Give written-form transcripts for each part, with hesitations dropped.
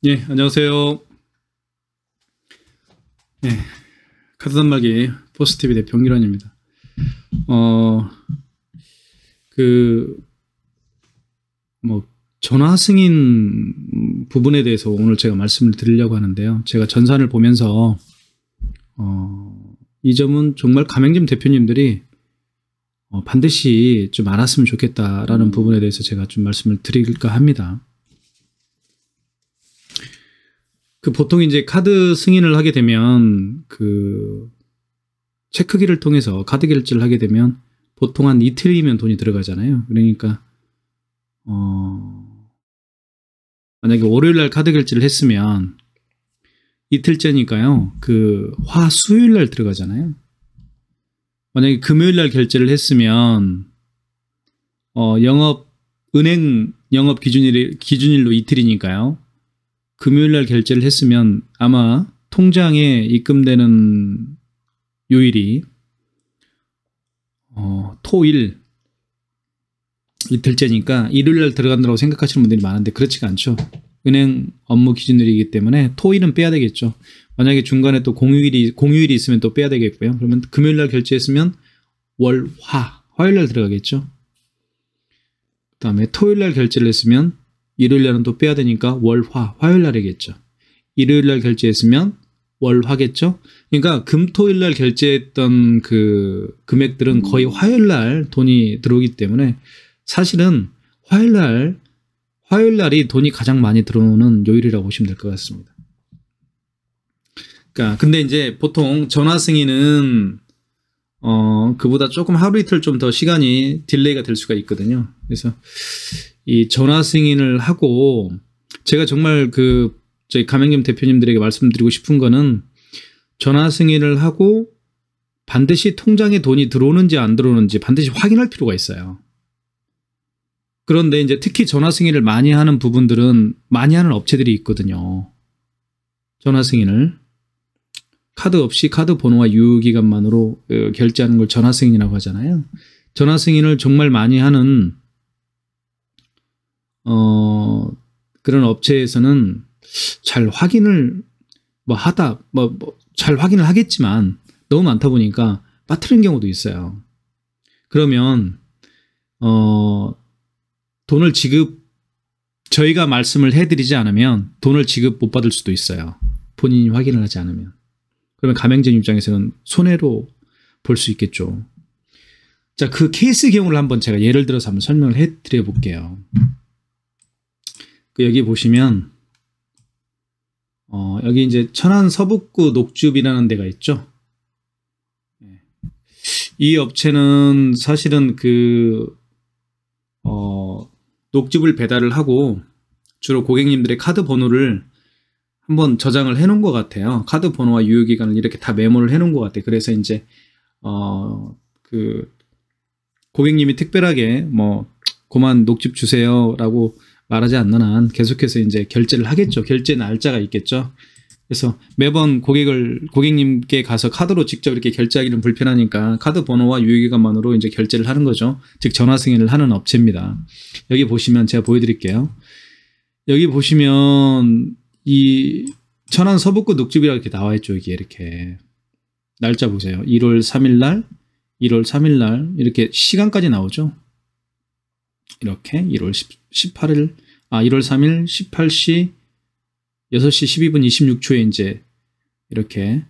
예, 안녕하세요. 예, 카드 단말기 포스티비 대표 홍길원입니다. 전화 승인 부분에 대해서 오늘 제가 말씀을 드리려고 하는데요. 제가 전산을 보면서, 이 점은 정말 가맹점 대표님들이 반드시 좀 알았으면 좋겠다라는 부분에 대해서 제가 좀 말씀을 드릴까 합니다. 보통 이제 카드 승인을 하게 되면 체크기를 통해서 카드 결제를 하게 되면 보통 한 이틀이면 돈이 들어가잖아요. 그러니까 만약에 월요일날 카드 결제를 했으면 이틀째니까요. 화수요일날 들어가잖아요. 만약에 금요일날 결제를 했으면 은행 영업 기준일로 이틀이니까요. 금요일날 결제를 했으면 아마 통장에 입금되는 요일이 토일 이틀째니까 일요일날 들어간다고 생각하시는 분들이 많은데 그렇지가 않죠. 은행 업무 기준일이기 때문에 토일은 빼야 되겠죠. 만약에 중간에 또 공휴일이 있으면 또 빼야 되겠고요. 그러면 금요일날 결제했으면 화요일날 들어가겠죠. 그 다음에 토요일날 결제를 했으면 일요일날은 또 빼야 되니까 화요일날이겠죠. 일요일날 결제했으면 화겠죠. 그러니까 금토일날 결제했던 금액들은 거의 화요일날 돈이 들어오기 때문에 사실은 화요일날이 돈이 가장 많이 들어오는 요일이라고 보시면 될 것 같습니다. 근데 이제 보통 전화 승인은 그보다 조금 하루 이틀 좀 더 시간이 딜레이가 될 수가 있거든요. 그래서 이 전화 승인을 하고 제가 정말 저희 가맹점 대표님들에게 말씀드리고 싶은 거는 전화 승인을 하고 반드시 통장에 돈이 들어오는지 안 들어오는지 반드시 확인할 필요가 있어요. 그런데 이제 특히 전화 승인을 많이 하는 부분들은 많이 하는 업체들이 있거든요. 전화 승인을 카드 없이 카드 번호와 유효기간만으로 결제하는 걸 전화 승인이라고 하잖아요. 전화 승인을 정말 많이 하는 그런 업체에서는 잘 확인을 잘 확인을 하겠지만 너무 많다 보니까 빠뜨린 경우도 있어요. 그러면 돈을 저희가 말씀을 해드리지 않으면 돈을 지급 못 받을 수도 있어요. 본인이 확인을 하지 않으면. 그러면 가맹점 입장에서는 손해로 볼 수 있겠죠. 자, 케이스 경우를 한번 제가 예를 들어서 한번 설명을 해드려 볼게요. 여기 보시면 여기 이제 천안 서북구 녹즙이라는 데가 있죠. 이 업체는 사실은 녹즙을 배달을 하고 주로 고객님들의 카드 번호를 한번 저장을 해 놓은 것 같아요. 카드 번호와 유효기간을 이렇게 다 메모를 해 놓은 것 같아요. 그래서 이제 고객님이 특별하게 그만 녹즙 주세요 라고 말하지 않는 한 계속해서 이제 결제를 하겠죠. 결제 날짜가 있겠죠. 그래서 매번 고객님께 가서 카드로 직접 이렇게 결제하기는 불편하니까 카드 번호와 유효기간만으로 이제 결제를 하는 거죠. 즉 전화 승인을 하는 업체입니다. 여기 보시면 제가 보여드릴게요. 여기 보시면 이 천안 서북구 녹즙이라고 이렇게 나와 있죠. 이게 이렇게 날짜 보세요. 1월 3일 날, 1월 3일 날 이렇게 시간까지 나오죠. 이렇게 1월 3일 18시 6시 12분 26초에 이제 이렇게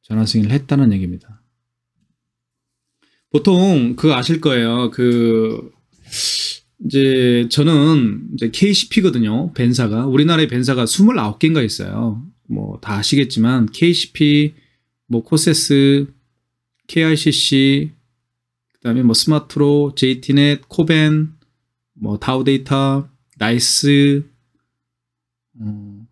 전화 승인을 했다는 얘기입니다. 보통 아실 거예요. 이제 저는 이제 KCP거든요. 벤사가 우리나라의 벤사가 29개인가 있어요. 다 아시겠지만 KCP, 코세스, KICC, 그다음에 스마트로, JT넷, 코벤, 다우데이터, 나이스,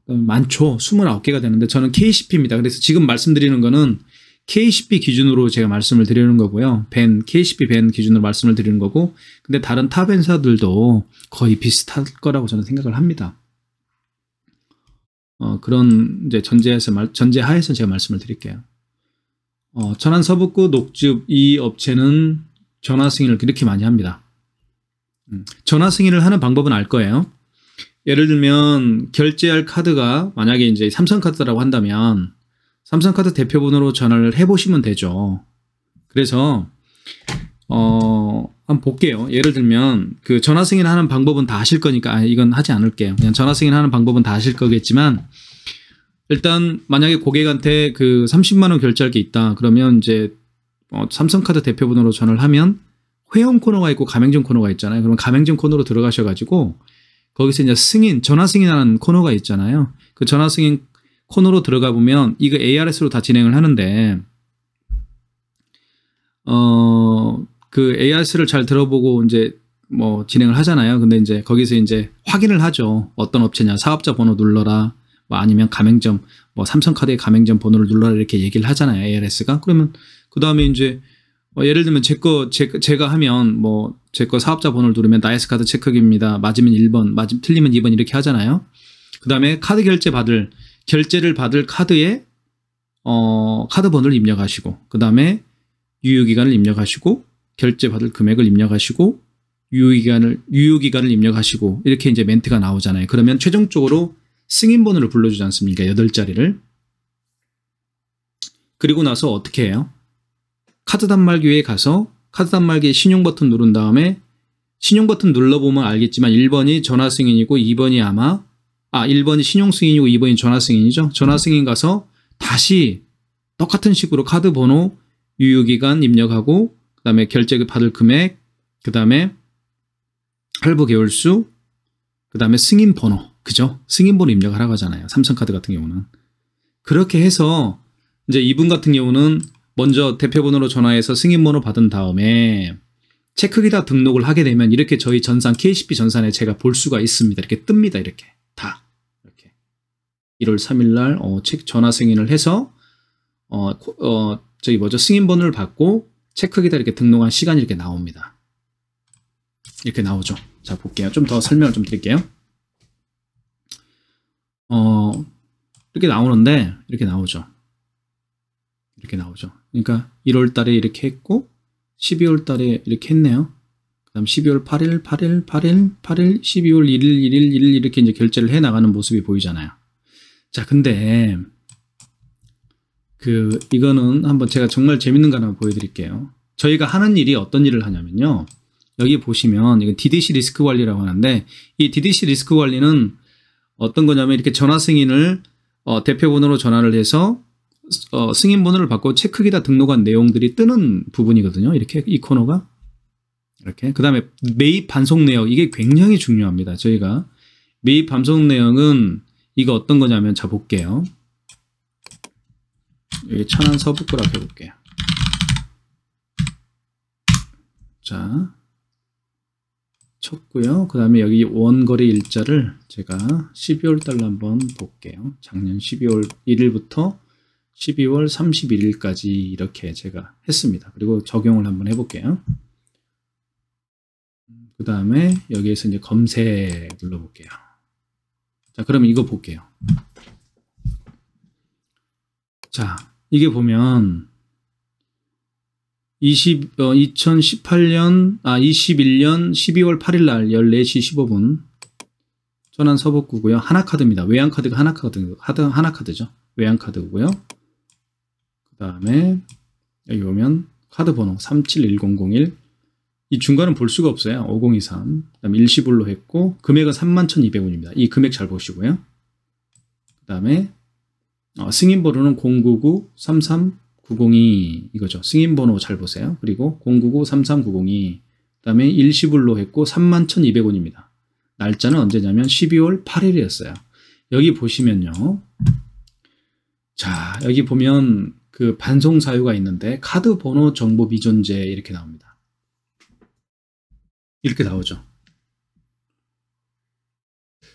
많죠. 29개가 되는데 저는 KCP입니다. 그래서 지금 말씀드리는 거는 KCP 기준으로 제가 말씀을 드리는 거고요. KCP 밴 기준으로 말씀을 드리는 거고, 근데 다른 타 벤사들도 거의 비슷할 거라고 저는 생각을 합니다. 그런 이제 전제하에서 제가 말씀을 드릴게요. 천안 서북구 녹즙 이 업체는 전화 승인을 그렇게 많이 합니다. 전화 승인을 하는 방법은 알 거예요. 예를 들면 결제할 카드가 만약에 이제 삼성카드라고 한다면 삼성카드 대표번호로 전화를 해보시면 되죠. 그래서 한번 볼게요. 예를 들면 그 전화 승인하는 방법은 다 아실 거니까 이건 하지 않을게요. 그냥 전화 승인하는 방법은 다 아실 거겠지만 일단 만약에 고객한테 그 30만 원 결제할 게 있다. 그러면 이제 삼성카드 대표번호로 전화를 하면 회원 코너가 있고 가맹점 코너가 있잖아요. 그럼 가맹점 코너로 들어가셔가지고 거기서 이제 승인, 전화 승인하는 코너가 있잖아요. 그 전화 승인 코너로 들어가 보면 이거 ARS로 다 진행을 하는데 그 ARS를 잘 들어보고 이제 뭐 진행을 하잖아요. 근데 이제 거기서 이제 확인을 하죠. 어떤 업체냐, 사업자 번호 눌러라, 뭐 아니면 가맹점, 뭐 삼성카드의 가맹점 번호를 눌러라 이렇게 얘기를 하잖아요. ARS가. 그러면 그 다음에 이제 예를 들면 제가 하면 뭐 제 거 사업자 번호를 누르면 나이스 카드 체크기입니다. 맞으면 1번, 틀리면 2번 이렇게 하잖아요. 그 다음에 카드 결제를 받을 카드에 카드 번호를 입력하시고 그 다음에 유효기간을 입력하시고 결제 받을 금액을 입력하시고 유효기간을 입력하시고 이렇게 이제 멘트가 나오잖아요. 그러면 최종적으로 승인 번호를 불러주지 않습니까? 8자리를. 그리고 나서 어떻게 해요? 카드 단말기에 가서 카드 단말기에 신용 버튼 누른 다음에 신용 버튼 눌러보면 알겠지만 1번이 전화 승인이고 2번이 1번이 신용 승인이고 2번이 전화 승인이죠. 전화 승인 가서 다시 똑같은 식으로 카드 번호, 유효기간 입력하고 그 다음에 결제 받을 금액, 그 다음에 할부 개월수, 그 다음에 승인 번호, 그죠? 승인 번호 입력을 하라고 하잖아요. 삼성카드 같은 경우는. 그렇게 해서 이제 이분 같은 경우는 먼저 대표번호로 전화해서 승인번호 받은 다음에 체크기다 등록을 하게 되면 이렇게 저희 전산 KCP 전산에 제가 볼 수가 있습니다. 이렇게 뜹니다. 이렇게 다 이렇게 1월 3일 날 전화 승인을 해서 승인번호를 받고 체크기다 이렇게 등록한 시간이 이렇게 나옵니다. 이렇게 나오죠. 자, 볼게요. 좀 더 설명을 좀 드릴게요. 이렇게 나오는데 이렇게 나오죠. 이렇게 나오죠. 그러니까 1월 달에 이렇게 했고 12월 달에 이렇게 했네요. 그 다음 12월 8일, 12월 1일 이렇게 이제 결제를 해 나가는 모습이 보이잖아요. 자, 근데 이거는 한번 제가 정말 재밌는 거 하나 보여드릴게요. 저희가 하는 일이 어떤 일을 하냐면요. 여기 보시면 이건 DDC 리스크 관리라고 하는데 이 DDC 리스크 관리는 어떤 거냐면 이렇게 전화 승인을 대표번호로 전화를 해서 승인 번호를 받고 체크기다 등록한 내용들이 뜨는 부분이거든요. 이렇게 이 코너가 이렇게. 그 다음에 매입 반송 내역, 이게 굉장히 중요합니다. 저희가 매입 반송 내역은 이거 어떤 거냐면, 자 볼게요. 여기 천안 서북구라고 해볼게요. 자 쳤고요. 그 다음에 여기 원거래 일자를 제가 12월 달로 한번 볼게요. 작년 12월 1일부터 12월 31일까지 이렇게 제가 했습니다. 그리고 적용을 한번 해볼게요. 그 다음에 여기에서 이제 검색 눌러볼게요. 자, 그러면 이거 볼게요. 자, 이게 보면 21년 12월 8일 날 14시 15분 천안 서북구고요. 하나카드입니다. 외환카드가 하나카드죠. 외환카드고요. 그 다음에 여기 보면 카드 번호 371001, 이 중간은 볼 수가 없어요. 5023. 그 다음에 일시불로 했고 금액은 31,200원입니다. 이 금액 잘 보시고요. 그 다음에 승인번호는 099-33902 이거죠. 승인번호 잘 보세요. 그리고 099-33902. 그 다음에 일시불로 했고 31,200원입니다. 날짜는 언제냐면 12월 8일이었어요. 여기 보시면요. 자, 여기 보면 그 반송 사유가 있는데 카드 번호 정보 미존재 이렇게 나옵니다. 이렇게 나오죠.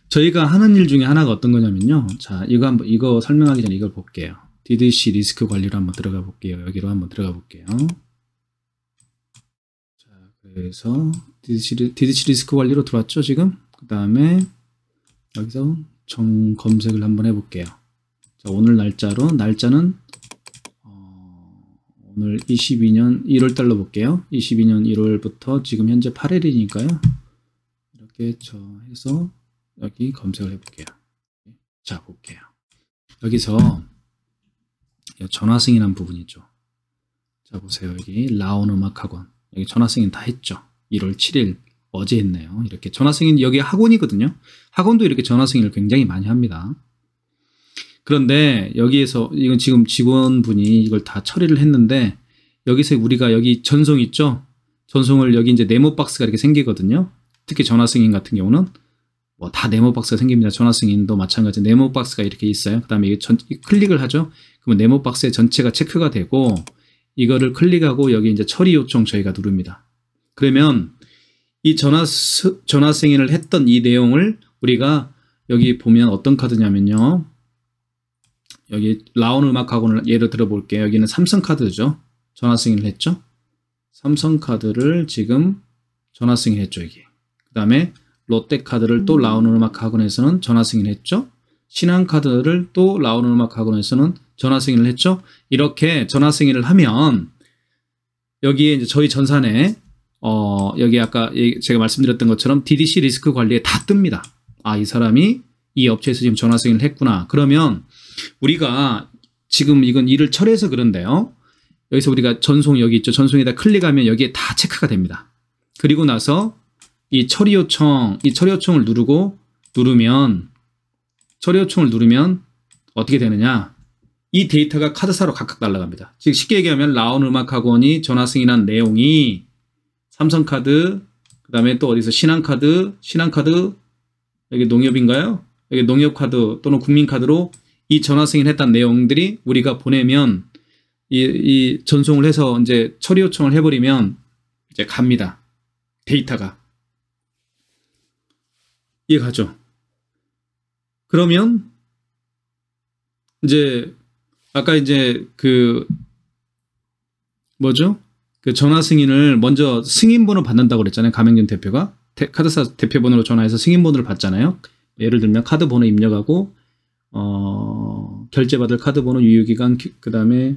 저희가 하는 일 중에 하나가 어떤 거냐면요. 자, 이거 설명하기 전에 이걸 볼게요. DDC 리스크 관리로 한번 들어가 볼게요. 여기로 한번 들어가 볼게요. 자, 그래서 DDC 리스크 관리로 들어왔죠, 지금? 그 다음에 여기서 검색을 한번 해볼게요. 자, 오늘 날짜는 오늘 22년 1월 달로 볼게요. 22년 1월부터 지금 현재 8일이니까요. 이렇게 해서 여기 검색을 해볼게요. 자, 볼게요. 여기서 전화 승인한 부분이 있죠. 자, 보세요. 여기 라온 음악학원. 여기 전화 승인 다 했죠. 1월 7일 어제 했네요. 이렇게 전화 승인, 여기 학원이거든요. 학원도 이렇게 전화 승인을 굉장히 많이 합니다. 그런데 여기에서 이건 지금 직원분이 이걸 다 처리를 했는데, 여기서 우리가 여기 전송 있죠? 전송을 여기 이제 네모 박스가 이렇게 생기거든요. 특히 전화 승인 같은 경우는 뭐 다 네모 박스가 생깁니다. 전화 승인도 마찬가지 네모 박스가 이렇게 있어요. 그 다음에 이게 클릭을 하죠. 그러면 네모 박스의 전체가 체크가 되고, 이거를 클릭하고 여기 이제 처리 요청 저희가 누릅니다. 그러면 이 전화 승인을 했던 이 내용을 우리가 여기 보면 어떤 카드냐면요. 여기 라온 음악학원을 예를 들어 볼게요. 여기는 삼성카드죠. 전화 승인을 했죠. 삼성카드를 지금 전화 승인했죠. 여기. 그 다음에 롯데카드를 또 라온 음악학원에서는 전화 승인했죠. 신한카드를 또 라온 음악학원에서는 전화 승인을 했죠. 이렇게 전화 승인을 하면 여기에 이제 저희 전산에 여기 아까 제가 말씀드렸던 것처럼 DDC 리스크 관리에 다 뜹니다. 아, 이 사람이 이 업체에서 지금 전화 승인을 했구나. 그러면 우리가 지금 이건 일을 처리해서 그런데요. 여기서 우리가 전송 여기 있죠. 전송에다 클릭하면 여기에 다 체크가 됩니다. 그리고 나서 이 처리 요청을 누르면 어떻게 되느냐? 이 데이터가 카드사로 각각 날아갑니다. 즉 쉽게 얘기하면 라온 음악학원이 전화 승인한 내용이 삼성카드, 그 다음에 또 어디서 신한카드, 여기 농협인가요? 여기 농협카드 또는 국민카드로 이 전화 승인했던 내용들이 우리가 보내면 이 전송을 해서 이제 처리 요청을 해버리면 이제 갑니다. 데이터가. 이해가죠? 그러면 이제 아까 이제 그 전화 승인을 먼저 승인번호 받는다고 그랬잖아요. 가맹점 대표가 카드사 대표번호로 전화해서 승인번호를 받잖아요. 예를 들면 카드 번호 입력하고 결제받을 카드 번호, 유효기간, 그다음에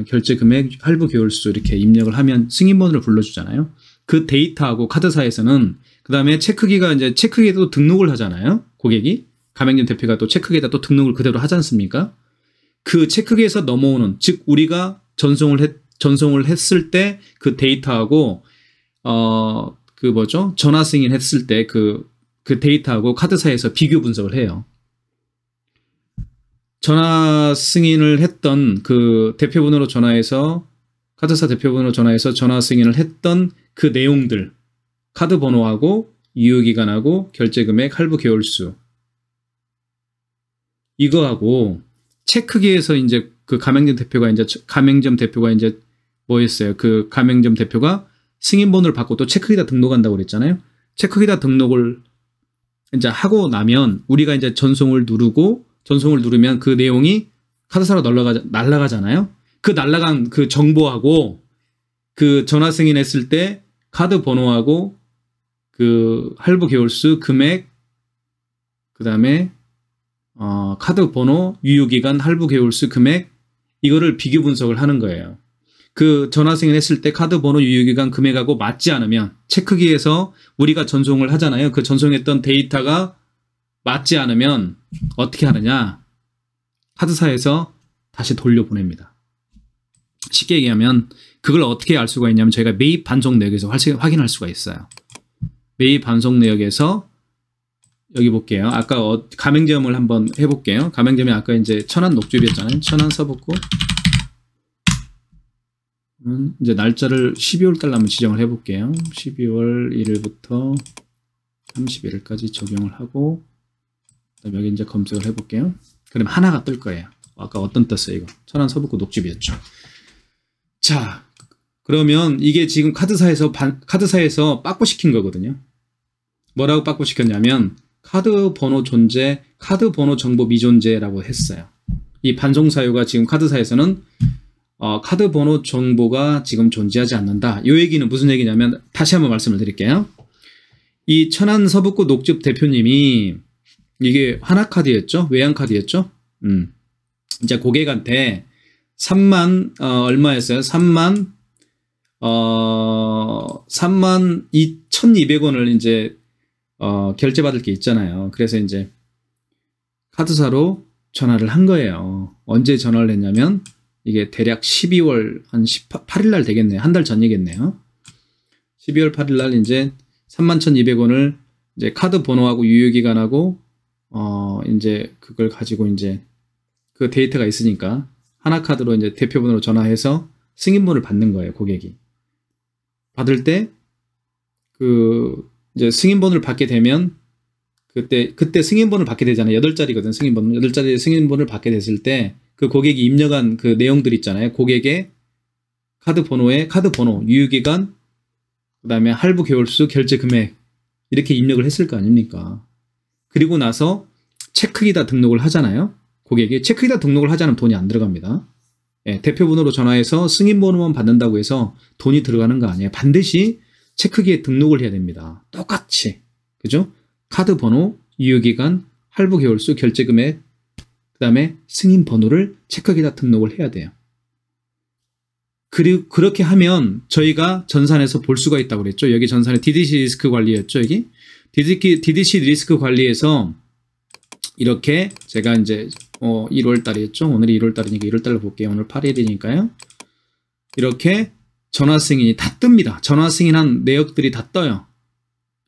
결제 금액, 할부 개월수 이렇게 입력을 하면 승인번호를 불러주잖아요. 그 데이터하고 카드사에서는 그다음에 체크기에도 등록을 하잖아요. 고객이 가맹점 대표가 또 체크기에다 또 등록을 그대로 하지 않습니까? 그 체크기에서 넘어오는, 즉 우리가 전송을 했을 때 그 데이터하고 전화 승인했을 때 그 데이터하고 카드사에서 비교 분석을 해요. 전화 승인을 했던 그 대표번호로 전화해서 카드사 대표번호로 전화해서 전화 승인을 했던 그 내용들, 카드 번호하고 유효기간하고 결제금액, 할부 개월수, 이거하고 체크기에서 이제 그 가맹점 대표가 이제 뭐 했어요? 그 가맹점 대표가 승인번호를 받고 또 체크기에다 등록한다고 그랬잖아요. 체크기에다 등록을 이제 하고 나면 우리가 이제 전송을 누르면 그 내용이 카드사로 날아가잖아요. 그 날아간 그 정보하고 그 전화 승인했을 때 카드 번호하고 그 할부 개월수, 금액, 그 다음에 카드 번호, 유효기간, 할부 개월수, 금액, 이거를 비교 분석을 하는 거예요. 그 전화 승인했을 때 카드 번호, 유효기간, 금액하고 맞지 않으면 체크기에서 우리가 전송을 하잖아요. 그 전송했던 데이터가 맞지 않으면 어떻게 하느냐? 카드사에서 다시 돌려보냅니다. 쉽게 얘기하면 그걸 어떻게 알 수가 있냐면 저희가 매입 반송 내역에서 확인할 수가 있어요. 매입 반송 내역에서 여기 볼게요. 아까 가맹점을 한번 해볼게요. 가맹점이 아까 이제 천안 녹즙이었잖아요. 천안 서북구. 이제 날짜를 12월 달로 한번 지정을 해볼게요. 12월 1일부터 31일까지 적용을 하고, 그다음에 여기 이제 검색을 해볼게요. 그럼 하나가 뜰 거예요. 아까 어떤 떴어요? 이거 천안 서북구 녹즙이었죠. 자, 그러면 이게 지금 카드사에서 빠꾸시킨 거거든요. 뭐라고 빠꾸시켰냐면 카드 번호 존재, 카드 번호 정보 미존재라고 했어요. 이 반송 사유가 지금 카드사에서는 카드 번호 정보가 지금 존재하지 않는다. 이 얘기는 무슨 얘기냐면 다시 한번 말씀을 드릴게요. 이 천안 서북구 녹즙 대표님이 이게 하나카드였죠? 외환카드였죠? 이제 고객한테 3만 얼마였어요? 3만 2,200원을 이제 결제받을 게 있잖아요. 그래서 이제 카드사로 전화를 한 거예요. 언제 전화를 했냐면 이게 대략 12월 한 18일 날 되겠네요. 한 달 전이겠네요. 12월 8일 날 이제 31,200원을 이제 카드 번호하고 유효기간하고 이제 그걸 가지고 이제 그 데이터가 있으니까 하나카드로 이제 대표번호로 전화해서 승인번호를 받는 거예요. 고객이 받을 때 그 이제 승인번호를 받게 되면 그때 승인번호를 받게 되잖아요. 8자리거든. 승인번호 8자리 승인번호를 받게 됐을 때 그 고객이 입력한 그 내용들 있잖아요. 고객의 카드 번호에 카드 번호, 유효기간, 그 다음에 할부 개월수, 결제 금액 이렇게 입력을 했을 거 아닙니까? 그리고 나서 체크기다 등록을 하잖아요. 고객이 체크기다 등록을 하지 않으면 돈이 안 들어갑니다. 예, 대표번호로 전화해서 승인번호만 받는다고 해서 돈이 들어가는 거 아니에요. 반드시 체크기에 등록을 해야 됩니다. 똑같이. 그죠? 카드 번호, 유효기간, 할부 개월수, 결제 금액, 그 다음에 승인 번호를 체크기다 등록을 해야 돼요. 그리고 그렇게 하면 저희가 전산에서 볼 수가 있다고 그랬죠. 여기 전산에 DDC 리스크 관리였죠. 여기 DDC 리스크 관리에서 이렇게 제가 이제 1월 달이었죠. 오늘이 1월 달이니까 1월 달로 볼게요. 오늘 8일이니까요. 이렇게 전화 승인이 다 뜹니다. 전화 승인한 내역들이 다 떠요.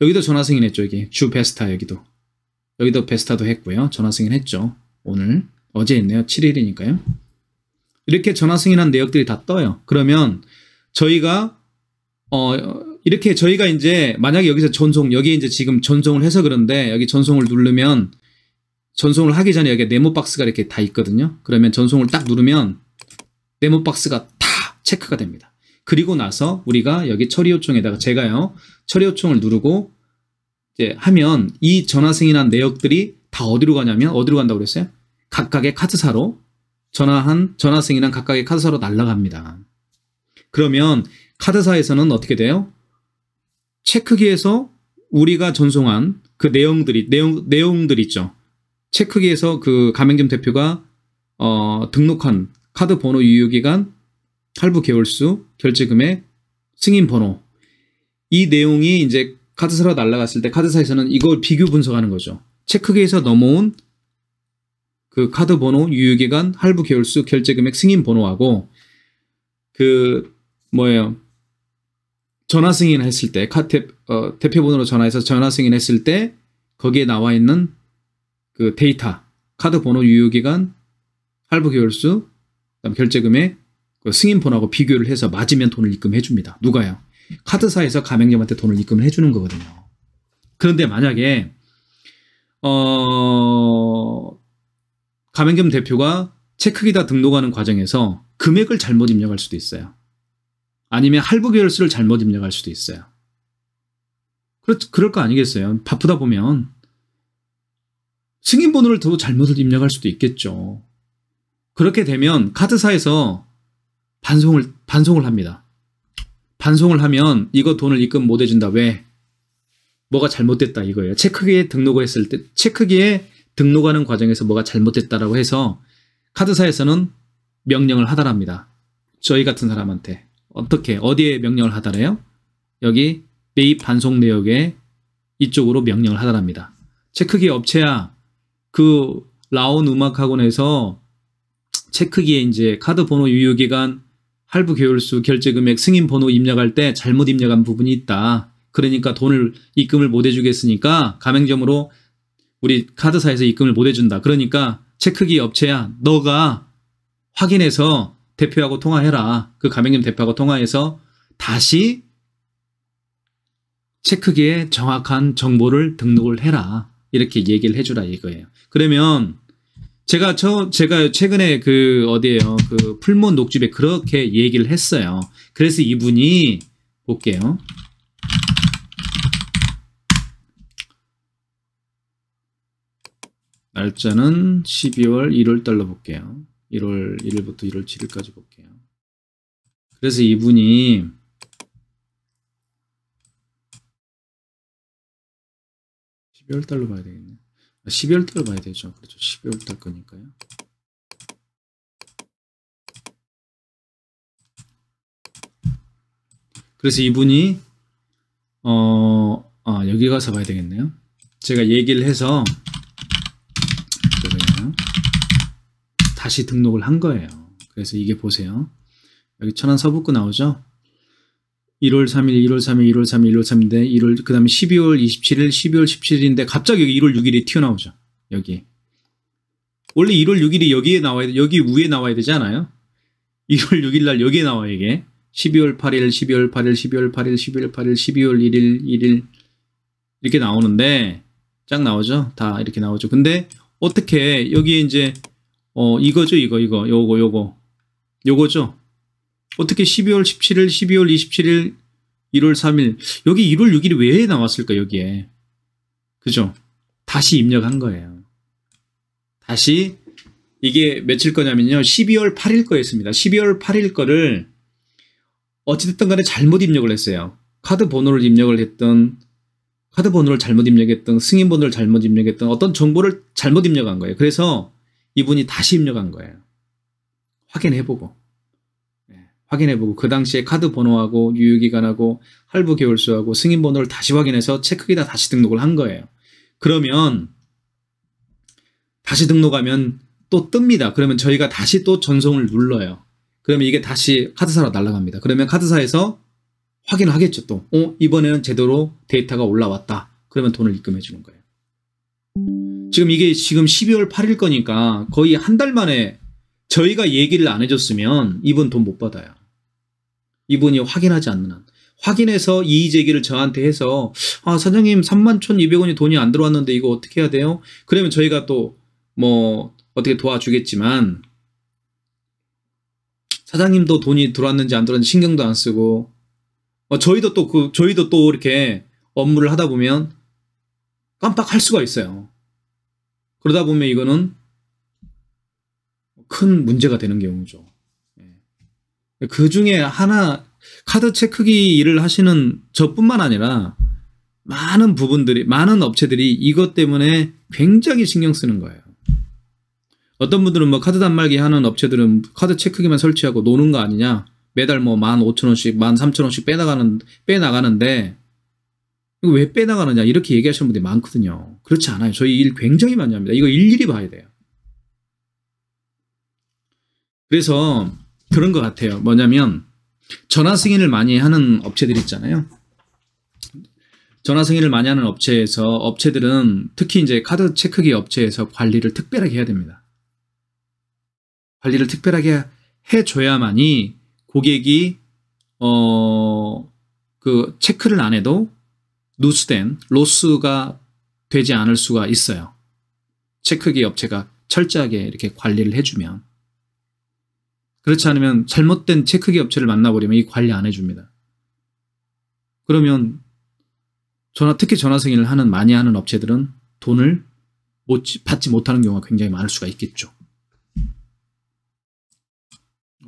여기도 전화 승인했죠. 여기 주 베스타 여기도 베스타도 했고요. 전화 승인했죠. 오늘 어제 했네요. 7일이니까요. 이렇게 전화 승인한 내역들이 다 떠요. 그러면 저희가 이렇게 저희가 이제 만약에 여기서 여기 이제 지금 전송을 해서 그런데 여기 전송을 누르면 전송을 하기 전에 여기 네모 박스가 이렇게 다 있거든요. 그러면 전송을 딱 누르면 네모 박스가 다 체크가 됩니다. 그리고 나서 우리가 여기 처리 요청에다가 제가요 처리 요청을 누르고 이제 하면 이 전화 승인한 내역들이 다 어디로 가냐면 어디로 간다고 그랬어요? 각각의 카드사로 전화 승인한 각각의 카드사로 날아갑니다. 그러면 카드사에서는 어떻게 돼요? 체크기에서 우리가 전송한 그 내용들 있죠. 체크기에서 그 가맹점 대표가 등록한 카드 번호, 유효기간, 할부 개월수, 결제 금액, 승인 번호 이 내용이 이제 카드사로 날아갔을 때 카드사에서는 이걸 비교 분석하는 거죠. 체크기에서 넘어온 그 카드 번호, 유효기간, 할부 개월수, 결제 금액, 승인 번호하고 전화 승인했을 때 대표번호로 전화해서 전화 승인했을 때 거기에 나와 있는 그 데이터, 카드 번호, 유효기간, 할부 개월수, 그다음 결제 금액, 그 승인 번호하고 비교를 해서 맞으면 돈을 입금해 줍니다. 누가요? 카드사에서 가맹점한테 돈을 입금을 해주는 거거든요. 그런데 만약에 가맹점 대표가 체크기다 등록하는 과정에서 금액을 잘못 입력할 수도 있어요. 아니면 할부 계열수를 잘못 입력할 수도 있어요. 그럴 거 아니겠어요? 바쁘다 보면 승인 번호를 더 잘못 입력할 수도 있겠죠. 그렇게 되면 카드사에서 반송을 합니다. 반송을 하면 이거 돈을 입금 못 해준다. 왜? 뭐가 잘못됐다 이거예요. 체크기에 등록했을 때 체크기에 등록하는 과정에서 뭐가 잘못됐다라고 해서 카드사에서는 명령을 하달합니다. 저희 같은 사람한테. 어디에 명령을 하달해요? 여기 매입 반송 내역에 이쪽으로 명령을 하달합니다. 체크기 업체야 그 라온 음악학원에서 체크기에 이제 카드 번호, 유효기간, 할부 개월수, 결제 금액, 승인 번호 입력할 때 잘못 입력한 부분이 있다. 그러니까 돈을 입금을 못 해주겠으니까 가맹점으로 우리 카드사에서 입금을 못 해준다. 그러니까 체크기 업체야 너가 확인해서 대표하고 통화해라. 그 가맹점 대표하고 통화해서 다시 체크기에 정확한 정보를 등록을 해라. 이렇게 얘기를 해주라 이거예요. 그러면 제가 최근에 어디에요? 그 풀몬 녹집에 그렇게 얘기를 했어요. 그래서 이분이 볼게요. 날짜는 12월 1월 달로 볼게요. 1월 1일부터 1월 7일까지 볼게요. 그래서 이분이 12월 달로 봐야 되겠네. 12월 달로 봐야 되죠. 그렇죠. 12월 달 거니까요. 그래서 이분이 여기 가서 봐야 되겠네요. 제가 얘기를 해서 그냥 다시 등록을 한 거예요. 그래서 이게 보세요. 여기 천안 서북구 나오죠? 1월 3일, 1월 3일, 1월 3일, 1월 3일인데 그 다음에 12월 27일, 12월 17일인데 갑자기 여기 1월 6일이 튀어나오죠. 여기. 원래 1월 6일이 여기에 나와야 돼. 여기 위에 나와야 되지 않아요? 1월 6일 날 여기에 나와요, 이게. 12월 8일, 12월 8일, 12월 8일, 12월 8일, 12월 1일, 1일 이렇게 나오는데 쫙 나오죠? 다 이렇게 나오죠. 근데 어떻게 여기에 이제 이거죠, 요거죠. 어떻게 12월 17일, 12월 27일, 1월 3일 여기 1월 6일이 왜 나왔을까 여기에. 그죠? 다시 입력한 거예요. 다시 이게 며칠 거냐면요. 12월 8일 거였습니다. 12월 8일 거를 어찌됐든 간에 잘못 입력을 했어요. 카드 번호를 입력을 했던 카드 번호를 잘못 입력했던 승인 번호를 잘못 입력했던 어떤 정보를 잘못 입력한 거예요. 그래서 이분이 다시 입력한 거예요. 확인해보고 그 당시에 카드 번호하고 유효기간하고 할부 개월수하고 승인 번호를 다시 확인해서 체크기다 다시 등록을 한 거예요. 그러면 다시 등록하면 또 뜹니다. 그러면 저희가 다시 또 전송을 눌러요. 그러면 이게 다시 카드사로 날아갑니다. 그러면 카드사에서 확인을 하겠죠. 또 이번에는 제대로 데이터가 올라왔다. 그러면 돈을 입금해 주는 거예요. 지금 이게 지금 12월 8일 거니까 거의 한 달 만에 저희가 얘기를 안 해줬으면 이분 돈 못 받아요. 이분이 확인하지 않는 한. 확인해서 이의제기를 저한테 해서 사장님 31,200원이 돈이 안 들어왔는데 이거 어떻게 해야 돼요? 그러면 저희가 또 뭐 어떻게 도와주겠지만 사장님도 돈이 들어왔는지 안 들어왔는지 신경도 안 쓰고 저희도 또 이렇게 업무를 하다 보면 깜빡할 수가 있어요. 그러다 보면 이거는 큰 문제가 되는 경우죠. 그 중에 하나 카드 체크기 일을 하시는 저뿐만 아니라 많은 업체들이 이것 때문에 굉장히 신경 쓰는 거예요. 어떤 분들은 뭐 카드 단말기 하는 업체들은 카드 체크기만 설치하고 노는 거 아니냐. 매달 뭐 15,000원씩, 13,000원씩 빼나가는데 이거 왜 빼나가느냐 이렇게 얘기하시는 분들이 많거든요. 그렇지 않아요. 저희 일 굉장히 많이 합니다. 이거 일일이 봐야 돼요. 그래서 그런 것 같아요. 뭐냐면 전화 승인을 많이 하는 업체들 있잖아요. 전화 승인을 많이 하는 업체들은 특히 이제 카드 체크기 업체에서 관리를 특별하게 해야 됩니다. 관리를 특별하게 해줘야만이 고객이 그 체크를 안 해도 로스가 되지 않을 수가 있어요. 체크기 업체가 철저하게 이렇게 관리를 해주면. 그렇지 않으면 잘못된 체크기 업체를 만나버리면 이 관리 안 해줍니다. 그러면 특히 전화 승인을 많이 하는 업체들은 돈을 받지 못하는 경우가 굉장히 많을 수가 있겠죠.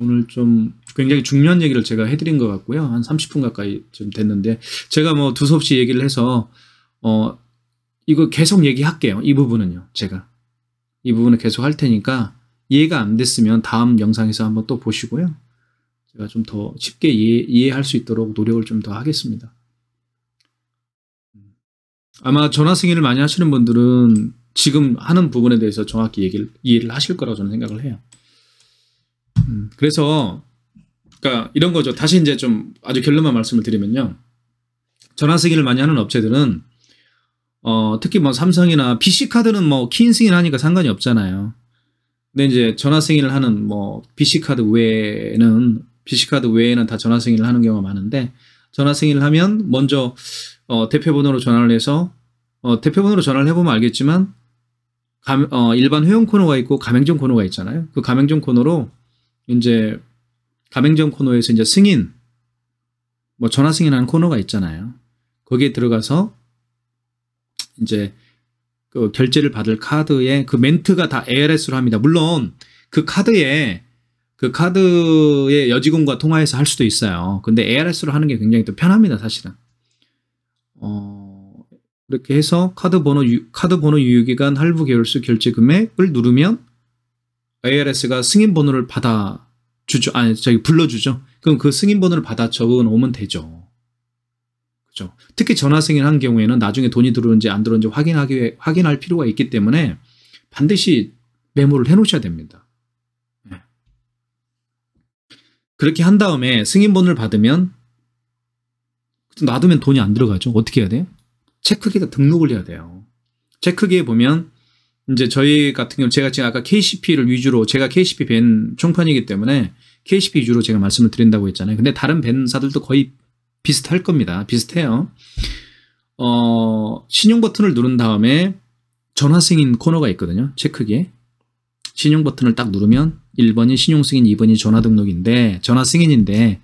오늘 좀 굉장히 중요한 얘기를 제가 해드린 것 같고요. 한 30분 가까이 좀 됐는데 제가 뭐 두서없이 얘기를 해서 이거 계속 얘기할게요. 이 부분은요. 제가 이 부분을 계속 할 테니까 이해가 안 됐으면 다음 영상에서 한번 또 보시고요. 제가 좀 더 쉽게 이해할 수 있도록 노력을 좀 더 하겠습니다. 아마 전화 승인을 많이 하시는 분들은 지금 하는 부분에 대해서 정확히 이해를 하실 거라고 저는 생각을 해요. 그래서 그러니까 이런 거죠. 다시 이제 좀 아주 결론만 말씀을 드리면요. 전화 승인을 많이 하는 업체들은 특히 뭐 삼성이나 PC카드는 뭐 키인 승인하니까 상관이 없잖아요. 근데 이제 전화 승인을 하는 뭐 PC카드 외에는 다 전화 승인을 하는 경우가 많은데 전화 승인을 하면 먼저 대표번호로 전화를 해서 대표번호로 전화를 해보면 알겠지만 일반 회원 코너가 있고 가맹점 코너가 있잖아요. 그 가맹점 코너로 이제 가맹점 코너에서 이제 승인 뭐 전화 승인하는 코너가 있잖아요. 거기에 들어가서 이제 그 결제를 받을 카드에 그 멘트가 다 ARS로 합니다. 물론 그 카드에 여직원과 통화해서 할 수도 있어요. 근데 ARS로 하는 게 굉장히 또 편합니다, 사실은. 이렇게 해서 카드 번호 유효기간 할부 개월수 결제 금액을 누르면 ARS가 승인 번호를 불러주죠. 그럼 그 승인 번호를 받아 적어 놓으면 되죠. 그죠? 특히 전화 승인한 경우에는 나중에 돈이 들어오는지 안 들어오는지 확인할 필요가 있기 때문에 반드시 메모를 해놓으셔야 됩니다. 네. 그렇게 한 다음에 승인본을 받으면 놔두면 돈이 안 들어가죠. 어떻게 해야 돼요? 체크기에다 등록을 해야 돼요. 체크기에 보면 이제 저희 같은 경우 제가 지금 아까 KCP를 위주로 제가 KCP 밴 총판이기 때문에 KCP 위주로 제가 말씀을 드린다고 했잖아요. 근데 다른 밴사들도 거의 비슷할 겁니다. 비슷해요. 신용 버튼을 누른 다음에 전화 승인 코너가 있거든요. 체크기에. 신용 버튼을 딱 누르면 1번이 신용 승인, 2번이 전화 등록인데 전화 승인인데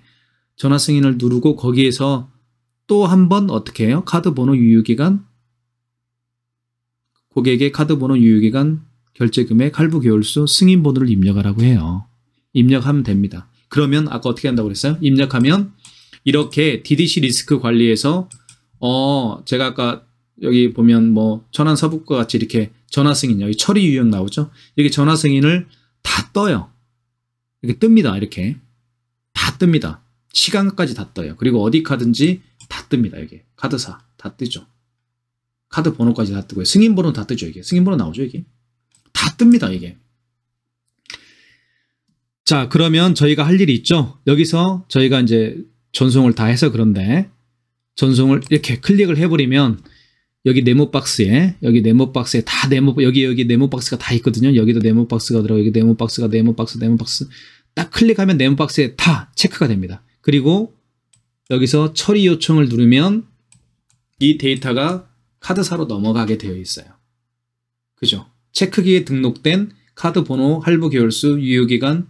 전화 승인을 누르고 거기에서 또 한 번 어떻게 해요? 카드 번호 유효기간, 고객의 카드 번호 유효기간, 결제금액, 할부 개월수, 승인 번호를 입력하라고 해요. 입력하면 됩니다. 그러면 아까 어떻게 한다고 그랬어요? 입력하면 이렇게 DDC 리스크 관리에서 제가 아까 여기 보면 뭐 전환 서부과 같이 이렇게 전화 승인, 여기 처리 유형 나오죠? 이렇게 전화 승인을 다 떠요. 이렇게 뜹니다. 이렇게 다 뜹니다. 시간까지 다 떠요. 그리고 어디 카드인지 다 뜹니다. 여기 카드사 다 뜨죠. 카드 번호까지 다 뜨고요. 승인 번호 다 뜨죠. 이게 승인 번호 나오죠. 이게 다 뜹니다. 이게. 자, 그러면 저희가 할 일이 있죠. 여기서 저희가 이제 전송을 다 해서 그런데 전송을 이렇게 클릭을 해버리면 여기 네모 박스에 다 여기 네모 박스가 다 있거든요. 여기도 네모 박스가 들어가, 여기 네모 박스가 네모 박스 딱 클릭하면 네모 박스에 다 체크가 됩니다. 그리고 여기서 처리 요청을 누르면 이 데이터가 카드사로 넘어가게 되어 있어요. 그죠? 체크기에 등록된 카드 번호, 할부 개월수, 유효기간,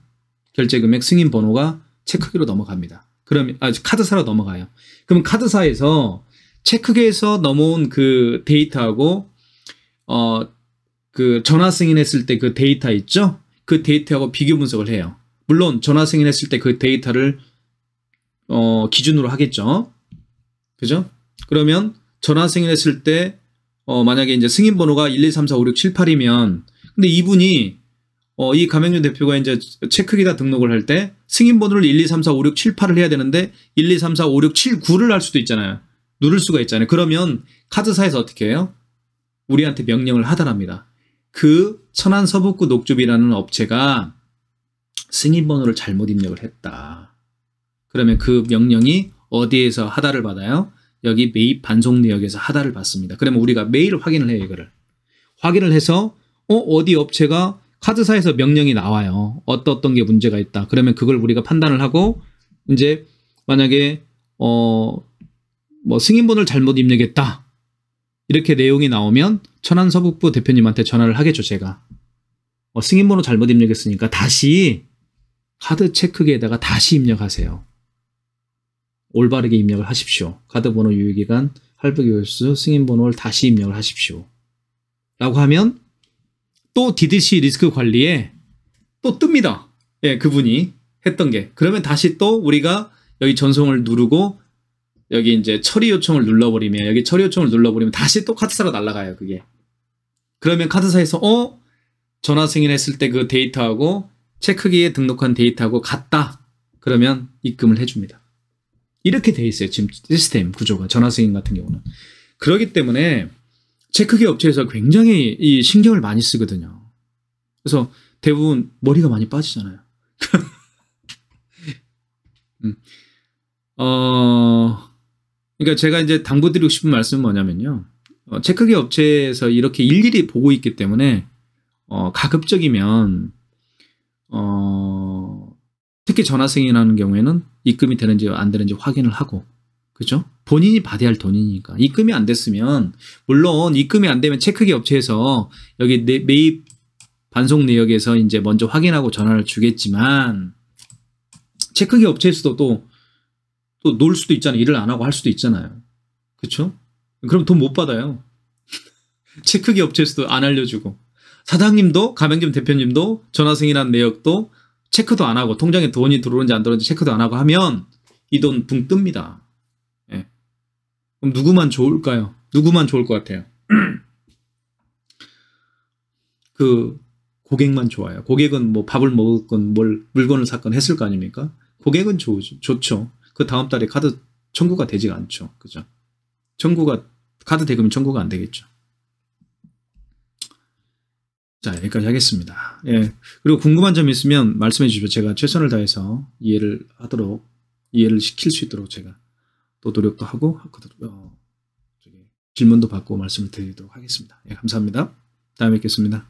결제금액, 승인 번호가 체크기로 넘어갑니다. 그러면 카드사로 넘어가요. 그럼 카드사에서 체크기에서 넘어온 그 데이터하고 그 전화 승인했을 때 그 데이터 있죠? 그 데이터하고 비교 분석을 해요. 물론 전화 승인했을 때 그 데이터를 기준으로 하겠죠. 그죠? 그러면 전화 승인했을 때 만약에 이제 승인 번호가 1, 2, 3, 4, 5, 6, 7, 8이면 근데 이분이 이 가맹점 대표가 이제 체크기다 등록을 할 때 승인 번호를 1, 2, 3, 4, 5, 6, 7, 8을 해야 되는데 1, 2, 3, 4, 5, 6, 7, 9를 할 수도 있잖아요. 누를 수가 있잖아요. 그러면 카드사에서 어떻게 해요? 우리한테 명령을 하달합니다. 그 천안서북구 녹즙이라는 업체가 승인 번호를 잘못 입력을 했다. 그러면 그 명령이 어디에서 하달을 받아요? 여기 매입 반송 내역에서 하달을 받습니다. 그러면 우리가 매일 확인을 해요. 이거를. 확인을 해서 어디 업체가 카드사에서 명령이 나와요. 어떤 게 문제가 있다. 그러면 그걸 우리가 판단을 하고 이제 만약에 뭐 승인번호를 잘못 입력했다. 이렇게 내용이 나오면 천안서북부 대표님한테 전화를 하겠죠. 제가. 승인번호 잘못 입력했으니까 다시 카드 체크기에다가 다시 입력하세요. 올바르게 입력을 하십시오. 카드번호 유효기간, 할부개월수, 승인번호를 다시 입력을 하십시오. 라고 하면 또 DDC 리스크 관리에 또 뜹니다. 예, 그분이 했던 게. 그러면 다시 또 우리가 여기 전송을 누르고 여기 이제 처리 요청을 눌러버리면 여기 처리 요청을 눌러버리면 다시 또 카드사로 날아가요. 그게. 그러면 카드사에서 전화 승인했을 때 그 데이터하고 체크기에 등록한 데이터하고 같다. 그러면 입금을 해줍니다. 이렇게 돼 있어요. 지금 시스템 구조가 전화 승인 같은 경우는. 그렇기 때문에 체크기 업체에서 굉장히 이 신경을 많이 쓰거든요. 그래서 대부분 머리가 많이 빠지잖아요. 그러니까 제가 이제 당부드리고 싶은 말씀은 뭐냐면요. 체크기 업체에서 이렇게 일일이 보고 있기 때문에 가급적이면 특히 전화 승인하는 경우에는 입금이 되는지 안 되는지 확인을 하고, 그죠? 본인이 받아야 할 돈이니까. 입금이 안 됐으면, 물론 입금이 안 되면 체크기 업체에서 여기 매입 반송 내역에서 이제 먼저 확인하고 전화를 주겠지만, 체크기 업체에서도 또 놀 수도 있잖아요. 일을 안 하고 할 수도 있잖아요. 그쵸? 그럼 돈 못 받아요. 체크기 업체에서도 안 알려주고. 사장님도, 가맹점 대표님도 전화 승인한 내역도 체크도 안 하고, 통장에 돈이 들어오는지 안 들어오는지 체크도 안 하고 하면 이 돈 붕 뜹니다. 예. 그럼 누구만 좋을까요? 누구만 좋을 것 같아요? 그 고객만 좋아요. 고객은 뭐 밥을 먹었건 물건을 샀건 했을 거 아닙니까? 고객은 좋죠. 그 다음 달에 카드 청구가 되지가 않죠. 그죠? 카드 대금이 청구가 안 되겠죠. 자, 여기까지 하겠습니다. 예. 그리고 궁금한 점 있으면 말씀해 주시면 제가 최선을 다해서 이해를 시킬 수 있도록 제가 또 노력도 하고, 질문도 받고 말씀을 드리도록 하겠습니다. 예, 감사합니다. 다음에 뵙겠습니다.